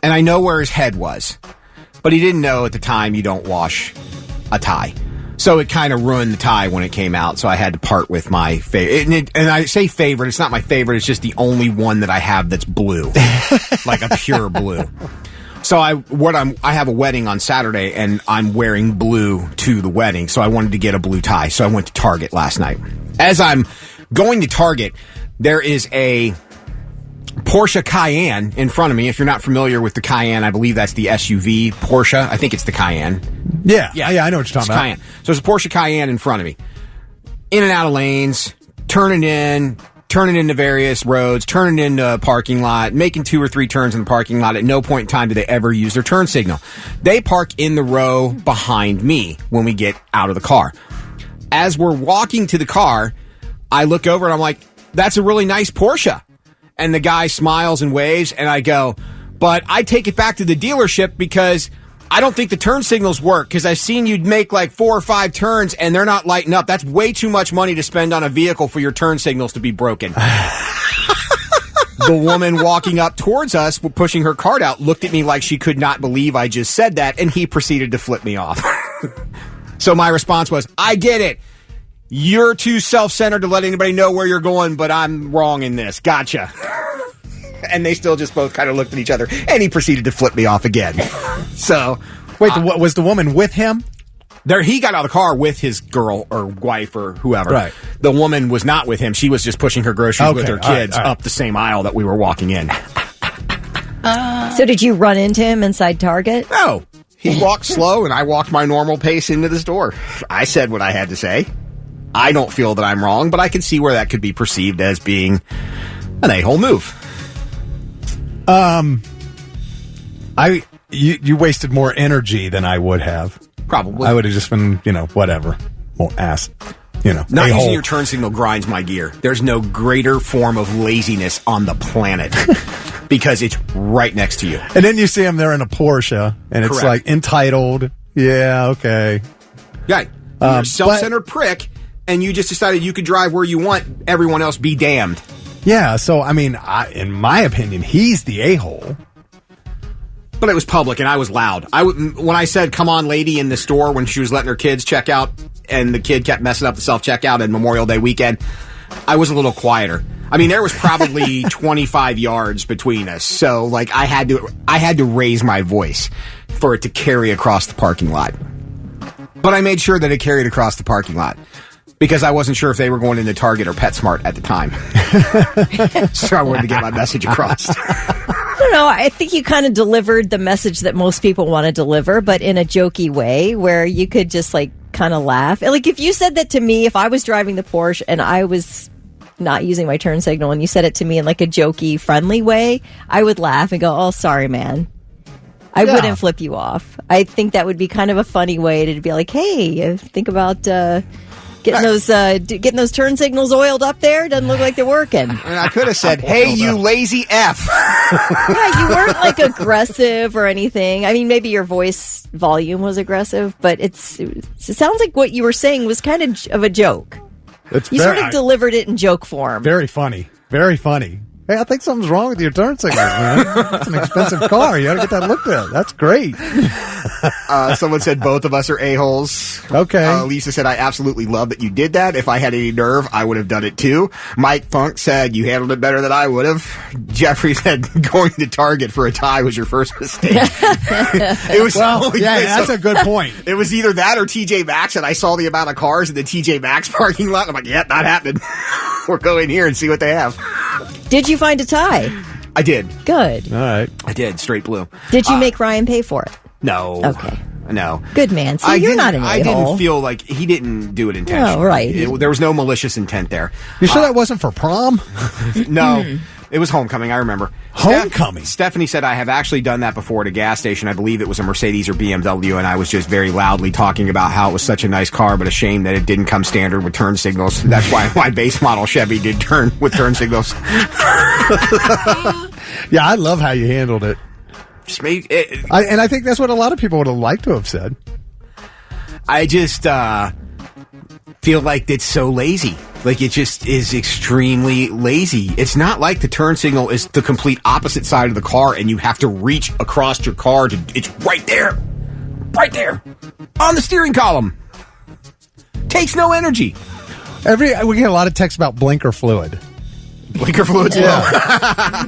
And I know where his head was, but he didn't know at the time you don't wash a tie. So it kind of ruined the tie when it came out, so I had to part with my favorite. And I say favorite, it's not my favorite, it's just the only one that I have that's blue. Like a pure blue. So I have a wedding on Saturday, and I'm wearing blue to the wedding, so I wanted to get a blue tie. So I went to Target last night. As I'm going to Target, there is a Porsche Cayenne in front of me. If you're not familiar with the Cayenne, I believe that's the SUV Porsche. I think it's the Cayenne. Yeah, I know what you're talking about. Cayenne. So there's a Porsche Cayenne in front of me. In and out of lanes, turning into various roads, turning into a parking lot, making 2 or 3 turns in the parking lot. At no point in time do they ever use their turn signal. They park in the row behind me when we get out of the car. As we're walking to the car, I look over and I'm like, that's a really nice Porsche. And the guy smiles and waves, and I go, but I take it back to the dealership because I don't think the turn signals work, because I've seen you'd make like 4 or 5 turns and they're not lighting up. That's way too much money to spend on a vehicle for your turn signals to be broken. The woman walking up towards us, pushing her cart out, looked at me like she could not believe I just said that, and he proceeded to flip me off. So my response was, I get it. You're too self-centered to let anybody know where you're going, but I'm wrong in this. Gotcha. And they still just both kind of looked at each other, and he proceeded to flip me off again. So, wait, was the woman with him? There, he got out of the car with his girl or wife or whoever. Right. The woman was not with him. She was just pushing her groceries with her kids up the same aisle that we were walking in. So did you run into him inside Target? No. He walked slow, and I walked my normal pace into the store. I said what I had to say. I don't feel that I'm wrong, but I can see where that could be perceived as being an a-hole move. You wasted more energy than I would have. Probably. I would have just been, whatever. Well, ass. Not a-hole. using your turn signal grinds my gear. There's no greater form of laziness on the planet because it's right next to you. And then you see him there in a Porsche, and it's Correct. like entitled. Yeah, okay. Yeah. You're a self-centered prick, and you just decided you could drive where you want. Everyone else be damned. Yeah, so, in my opinion, he's the a-hole. But it was public, and I was loud. When I said, come on, lady, in the store when she was letting her kids check out, and the kid kept messing up the self-checkout and Memorial Day weekend, I was a little quieter. There was probably 25 yards between us, so, I had to raise my voice for it to carry across the parking lot. But I made sure that it carried across the parking lot, because I wasn't sure if they were going into Target or PetSmart at the time. So I wanted to get my message across. I don't know. I think you kind of delivered the message that most people want to deliver, but in a jokey way where you could just kind of laugh. If you said that to me, if I was driving the Porsche and I was not using my turn signal and you said it to me in a jokey, friendly way, I would laugh and go, oh, sorry, man. I wouldn't flip you off. I think that would be kind of a funny way to be like, hey, think about getting those turn signals oiled up there. Doesn't look like they're working. And I could have said, hey, you lazy F. Yeah, you weren't aggressive or anything. Maybe your voice volume was aggressive, but it sounds like what you were saying was kind of a joke. You sort of delivered it in joke form. Very funny. Very funny. Hey, I think something's wrong with your turn signals, man. That's an expensive car. You got to get that looked at. That's great. Someone said both of us are a-holes. Okay. Lisa said, I absolutely love that you did that. If I had any nerve, I would have done it too. Mike Funk said, you handled it better than I would have. Jeffrey said, going to Target for a tie was your first mistake. It was that's a good point. It was either that or TJ Maxx, and I saw the amount of cars in the TJ Maxx parking lot. I'm like, yeah, not happening. We'll go in here and see what they have. Did you find a tie? I did. Good. All right. I did. Straight blue. Did you make Ryan pay for it? No. Okay. No. Good man. See, you're not an a-hole. I didn't feel like he didn't do it intentionally. Oh, right. There was no malicious intent there. You sure that wasn't for prom? No. It was homecoming, I remember. Homecoming? Stephanie said, I have actually done that before at a gas station. I believe it was a Mercedes or BMW, and I was just very loudly talking about how it was such a nice car, but a shame that it didn't come standard with turn signals. That's why my base model Chevy did turn with turn signals. Yeah, I love how you handled it. Just made it. And I think that's what a lot of people would have liked to have said. I just feel like it's so lazy. It just is extremely lazy. It's not like the turn signal is the complete opposite side of the car and you have to reach across your car to. It's right there. Right there. On the steering column. Takes no energy. We get a lot of texts about blinker fluid. Blinker fluid's low.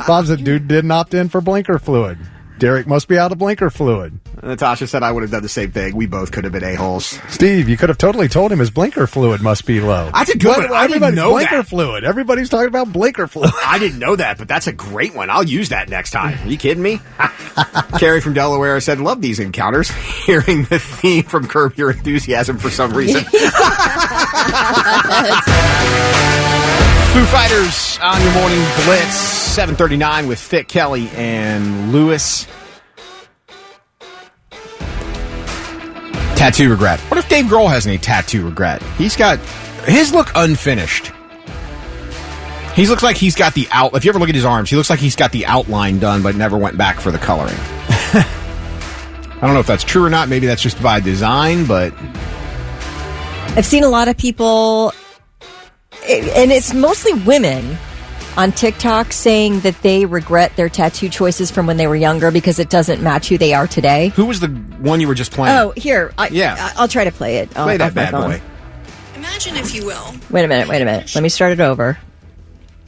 Bob said, dude didn't opt in for blinker fluid. Derek must be out of blinker fluid. Natasha said I would have done the same thing. We both could have been a-holes. Steve, you could have totally told him his blinker fluid must be low. That's a good one. I didn't know blinker that. Fluid. Everybody's talking about blinker fluid. I didn't know that, but that's a great one. I'll use that next time. Are you kidding me? Carrie from Delaware said, love these encounters. Hearing the theme from Curb Your Enthusiasm for some reason. Foo Fighters on your morning blitz. 7:39 with Thick Kelly and Lewis. Tattoo regret. What if Dave Grohl has any tattoo regret? He's got his look unfinished. He looks like he's got the out. If you ever look at his arms, he looks like he's got the outline done, but never went back for the coloring. I don't know if that's true or not. Maybe that's just by design, but I've seen a lot of people, and it's mostly women on TikTok, saying that they regret their tattoo choices from when they were younger because it doesn't match who they are today. Who was the one you were just playing? Oh, here. I'll try to play it. Play that bad boy. Imagine, if you will. Wait a minute. Let me start it over.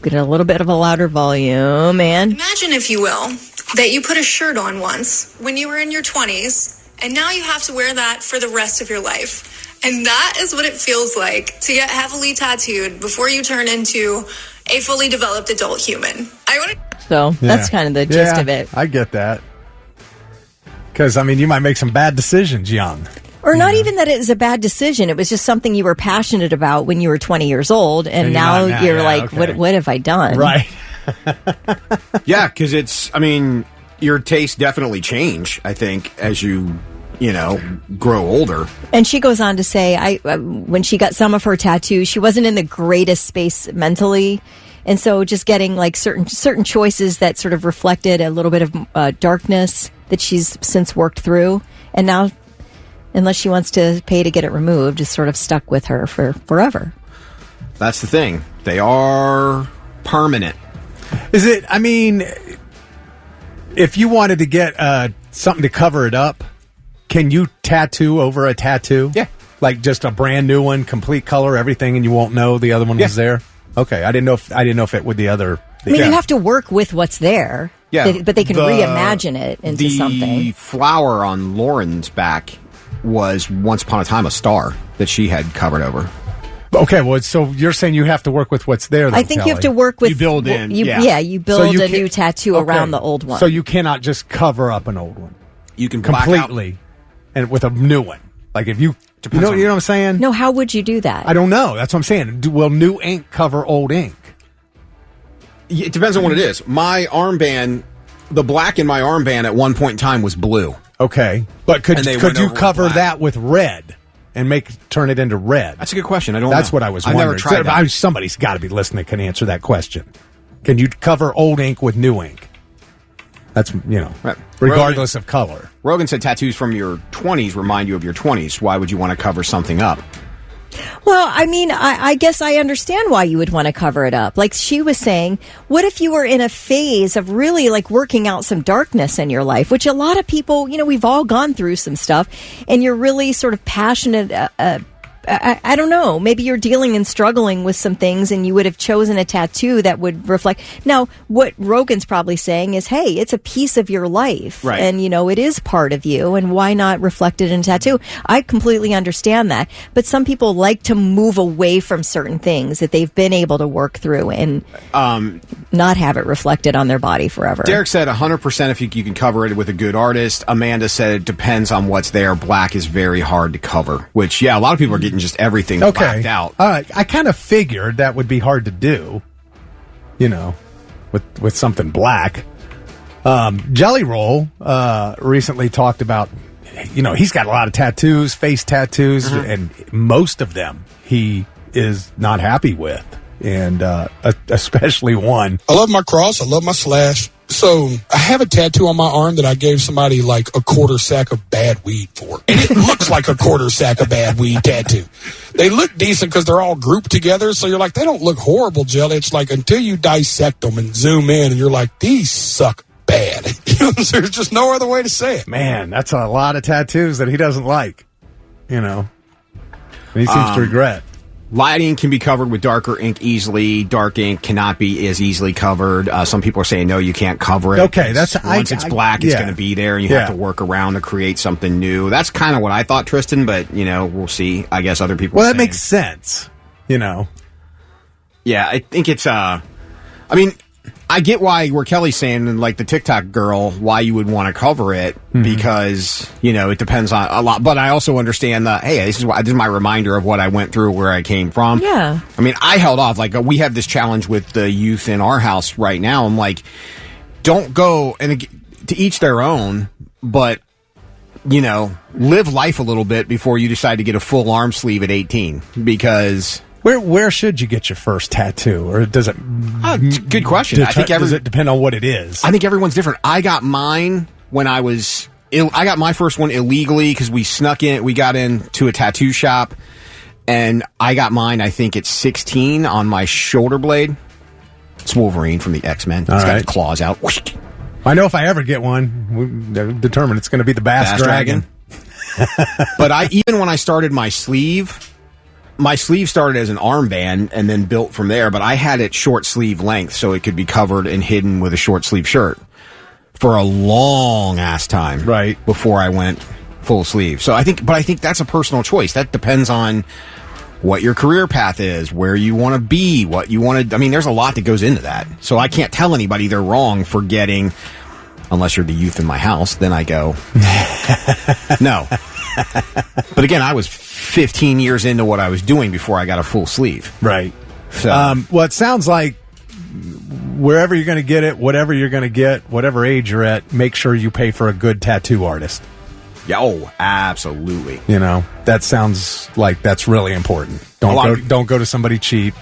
Get a little bit of a louder volume, and Imagine, if you will, that you put a shirt on once when you were in your 20s, and now you have to wear that for the rest of your life. And that is what it feels like to get heavily tattooed before you turn into a fully developed adult human. So that's kind of the gist of it. I get that. Because, I mean, you might make some bad decisions young. Or not even that it was a bad decision. It was just something you were passionate about when you were 20 years old, and now you're like, okay. what have I done? Right. Yeah, because your tastes definitely change, I think, as you grow older. And she goes on to say, when she got some of her tattoos, she wasn't in the greatest space mentally. And so just getting like certain choices that sort of reflected a little bit of darkness that she's since worked through. And now, unless she wants to pay to get it removed, is sort of stuck with her for forever. That's the thing. They are permanent. Is it, I mean, if you wanted to get something to cover it up, can you tattoo over a tattoo? Yeah. Like just a brand new one, complete color, everything, and you won't know the other one was there? Okay, I didn't know if it would the other. I mean, you have to work with what's there. Yeah, but they can reimagine it into something. The flower on Lauren's back was once upon a time a star that she had covered over. Okay, well, so you're saying you have to work with what's there, though, I think Kelly. you have to work with... You build in, you build a new tattoo around the old one. So you cannot just cover up an old one. You can black completely, and with a new one. Like if you know what I'm saying? No, how would you do that? I don't know. That's what I'm saying. Will new ink cover old ink? It depends on what it is. My armband, the black in my armband at one point in time was blue. Okay, but could you cover black. that with red and turn it into red? That's a good question. I don't know. That's what I was wondering. I've never tried that. Somebody's got to be listening can answer that question. Can you cover old ink with new ink? That's, right. Regardless of color. Rogan said tattoos from your 20s remind you of your 20s. Why would you want to cover something up? Well, I mean, I guess I understand why you would want to cover it up. Like she was saying, what if you were in a phase of really like working out some darkness in your life, which a lot of people, we've all gone through some stuff, and you're really sort of passionate I don't know. Maybe you're dealing and struggling with some things, and you would have chosen a tattoo that would reflect. Now, what Rogan's probably saying is, hey, it's a piece of your life, right. And it is part of you, and why not reflect it in a tattoo? I completely understand that, but some people like to move away from certain things that they've been able to work through and not have it reflected on their body forever. Derek said 100% if you can cover it with a good artist. Amanda said it depends on what's there. Black is very hard to cover, which, yeah, a lot of people are getting just everything blacked out. I kind of figured that would be hard to do, with something black. Jelly Roll recently talked about, he's got a lot of tattoos, face tattoos, and most of them he is not happy with, and especially one. I love my cross. I love my slash. So I have a tattoo on my arm that I gave somebody like a quarter sack of bad weed for. And it looks like a quarter sack of bad weed tattoo. They look decent because they're all grouped together. So you're like, they don't look horrible, Jelly. It's like until you dissect them and zoom in and you're like, these suck bad. There's just no other way to say it. Man, that's a lot of tattoos that he doesn't like, And he seems to regret. Lighting can be covered with darker ink easily. Dark ink cannot be as easily covered. Some people are saying, no, you can't cover it. Okay, once it's black, it's going to be there, and you have to work around to create something new. That's kind of what I thought, Tristan, but, we'll see. I guess other people that makes sense, Yeah, I think it's, I get where Kelly's saying, like the TikTok girl, why you would want to cover it, because, it depends on a lot. But I also understand that, hey, this is my reminder of what I went through, where I came from. Yeah. I mean, I held off. Like, we have this challenge with the youth in our house right now. I'm like, don't go, and to each their own, but, live life a little bit before you decide to get a full arm sleeve at 18, because... Where should you get your first tattoo, or does it? Good question. I think does it depend on what it is? I think everyone's different. I got mine when I was. I got my first one illegally because we snuck in. We got into a tattoo shop, and I got mine. I think it's 16 on my shoulder blade. It's Wolverine from the X-Men. It's got the claws out. I know if I ever get one, we're determined it's going to be the Bass Dragon. But even when I started my sleeve started as an armband and then built from there, but I had it short sleeve length so it could be covered and hidden with a short sleeve shirt for a long ass time, right, before I went full sleeve. So I think that's a personal choice. That depends on what your career path is, where you want to be, what you want to. I mean, there's a lot that goes into that. So I can't tell anybody they're wrong for getting unless you're the youth in my house. Then I go, no. But again, I was 15 years into what I was doing before I got a full sleeve. Right. So, Well, it sounds like wherever you're going to get it, whatever you're going to get, whatever age you're at, make sure you pay for a good tattoo artist. yeah, oh, absolutely. You know, that sounds like that's really important. Don't go to somebody cheap.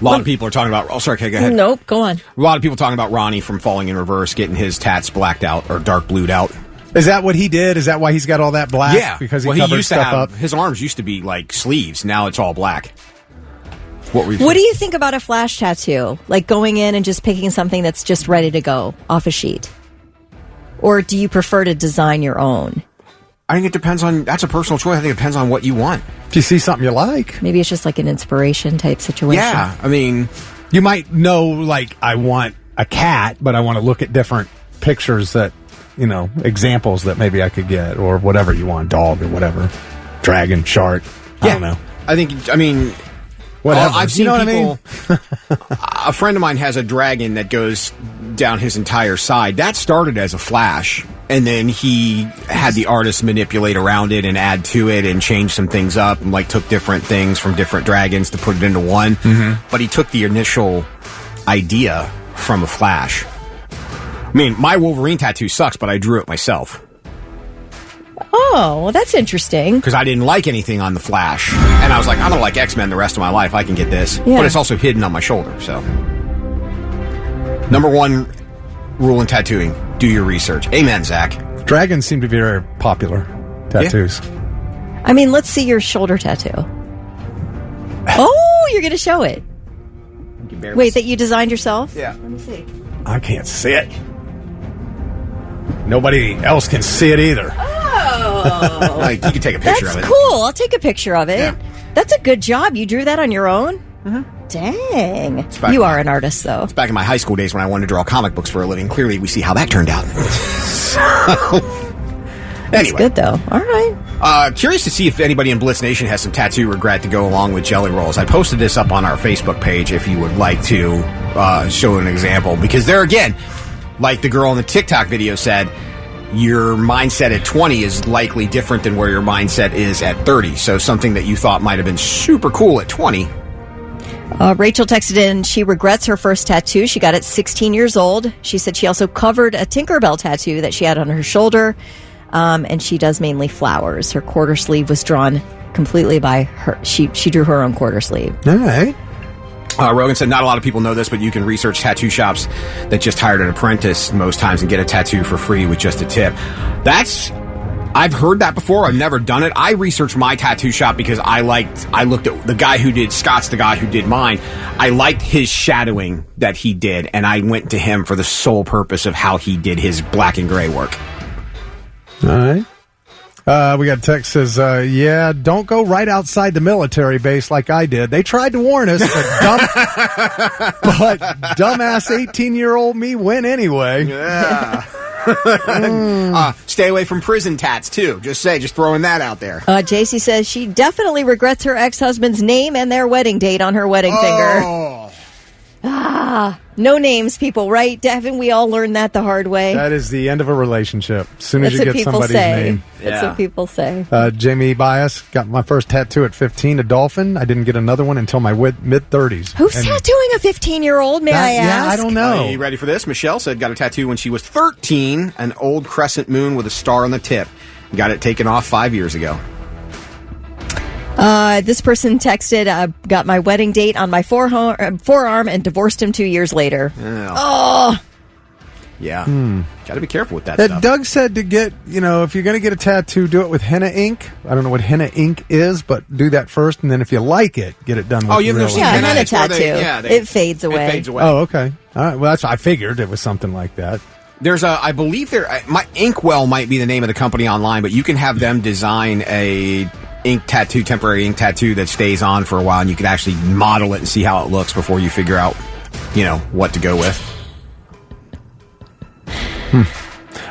A lot of people are talking about. Oh, sorry, okay, go ahead. Nope, go on. A lot of people talking about Ronnie from Falling in Reverse getting his tats blacked out or dark blued out. Is that what he did? Is that why he's got all that black? Yeah, because he well, covered used to stuff have up. his arms used to be like sleeves. Now it's all black. What were you? What do you think about a flash tattoo? Like going in and just picking something that's just ready to go off a sheet? Or do you prefer to design your own? I think it depends on. That's a personal choice. I think it depends on what you want. If you see something you like, Maybe it's just like an inspiration type situation. Yeah, I mean, you might know, like, I want a cat, but I want to look at different pictures that, you know, examples that maybe I could get, or whatever you want, dog or whatever, dragon, shark. I don't know. I think. I mean, Whatever. I've seen You know people. what I mean? A friend of mine has a dragon that goes down his entire side. That started as a flash, and then he had the artist manipulate around it and add to it and change some things up, and like took different things from different dragons to put it into one. Mm-hmm. But he took the initial idea from a flash. I mean, my Wolverine tattoo sucks, but I drew it myself Oh, well, that's interesting. because I didn't like anything on the Flash, and I was like, I don't like X-Men the rest of my life. I can get this, Yeah. but it's also hidden on my shoulder. So, number one rule in tattooing: do your research. Amen, Zach. Dragons seem to be very popular tattoos. I mean, let's see your shoulder tattoo. Oh, you're going to show it. Wait, that you designed yourself? Yeah. Let me see. I can't see it. Nobody else can see it either. Oh, Like, you can take a picture that's of it. cool. I'll take a picture of it. Yeah. That's a good job. You drew that on your own? Dang. back You in are my- an artist, though. Back in my high school days when I wanted to draw comic books for a living, clearly we see how that turned out. That's Anyway, good, though. All right. curious to see if anybody in Blitz Nation has some tattoo regret to go along with jelly rolls. I posted this up on our Facebook page if you would like to show an example. Because there again, like the girl in the TikTok video said, your mindset at 20 is likely different than where your mindset is at 30. So something that you thought might have been super cool at 20. Rachel texted in, she regrets her first tattoo. She got it 16 years old. She said she also covered a Tinkerbell tattoo that she had on her shoulder. And she does mainly flowers. Her quarter sleeve was drawn completely by her. She drew her own quarter sleeve. All right. Rogan said, not a lot of people know this, but you can research tattoo shops that just hired an apprentice most times and get a tattoo for free with just a tip. I've heard that before. I've never done it. I researched my tattoo shop because I looked at the guy who did Scott's, the guy who did mine. I liked his shadowing that he did, and I went to him for the sole purpose of how he did his black and gray work. All right. We got a text says, yeah, don't go right outside the military base like I did. They tried to warn us, but dumbass 18-year-old me went anyway. Yeah. Stay away from prison tats, too. Just throwing that out there. JC says she definitely regrets her ex-husband's name and their wedding date on her wedding finger. No names, people, right? Haven't we all learned that the hard way? That is the end of a relationship. As soon as That's you what get people somebody's say. name. That's what people say. Jamie Bias got my first tattoo at 15, a dolphin. I didn't get another one until my mid-30s. Who's tattooing a 15-year-old, may I ask? Yeah, I don't know. Are you ready for this? Michelle said got a tattoo when she was 13, an old crescent moon with a star on the tip. Got it taken off 5 years ago. This person texted, got my wedding date on my forearm and divorced him 2 years later. Oh. Yeah. Got to be careful with that That stuff. Doug said to get, if you're going to get a tattoo, do it with henna ink. I don't know what henna ink is, but do that first, and then if you like it, get it done with you've real never seen Yeah, henna? henna It's where tattoo. they- It fades away. It fades away. Oh, okay. All right. Well, I figured it was something like that. There's I believe my Inkwell might be the name of the company online, but you can have them design a temporary ink tattoo that stays on for a while, and you can actually model it and see how it looks before you figure out, what to go with.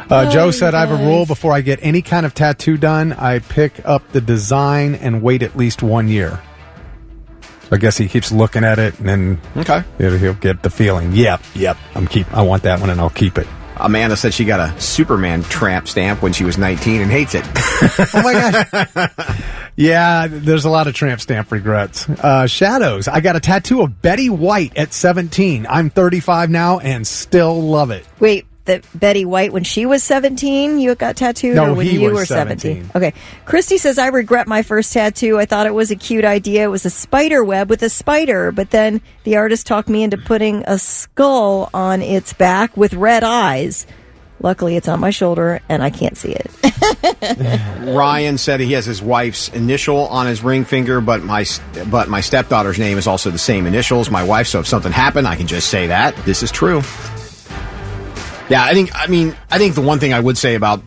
Joe said, I have a rule before I get any kind of tattoo done, I pick up the design and wait at least 1 year. So I guess he keeps looking at it, and then Okay. he'll get the feeling, yep, I want that one, and I'll keep it. Amanda said she got a Superman tramp stamp when she was 19 and hates it. Oh my gosh. Yeah, there's a lot of tramp stamp regrets. Shadows. I got a tattoo of Betty White at 17. I'm 35 now and still love it. Wait, that Betty White, when she was 17, you got tattooed? No, or when he you was were 17. Okay. Christy says, I regret my first tattoo. I thought it was a cute idea. It was a spider web with a spider, but then the artist talked me into putting a skull on its back with red eyes. Luckily, it's on my shoulder, and I can't see it. Ryan said he has his wife's initial on his ring finger, but my stepdaughter's name is also the same initials, my wife, so if something happened, I can just say that. This is true. Yeah, I think the one thing I would say about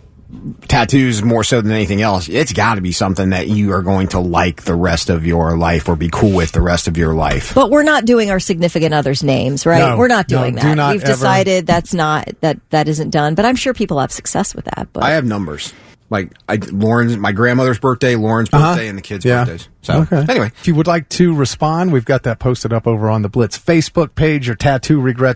tattoos more so than anything else, it's got to be something that you are going to like the rest of your life or be cool with the rest of your life. But we're not doing our significant others' names, right? No, we're not doing no, that. do not We've ever. decided that isn't done. But I'm sure people have success with that. But I have numbers. Like Lauren's, my grandmother's birthday, Lauren's birthday, and the kids' birthdays. So anyway, if you would like to respond, we've got that posted up over on the Blitz Facebook page. Your tattoo regrets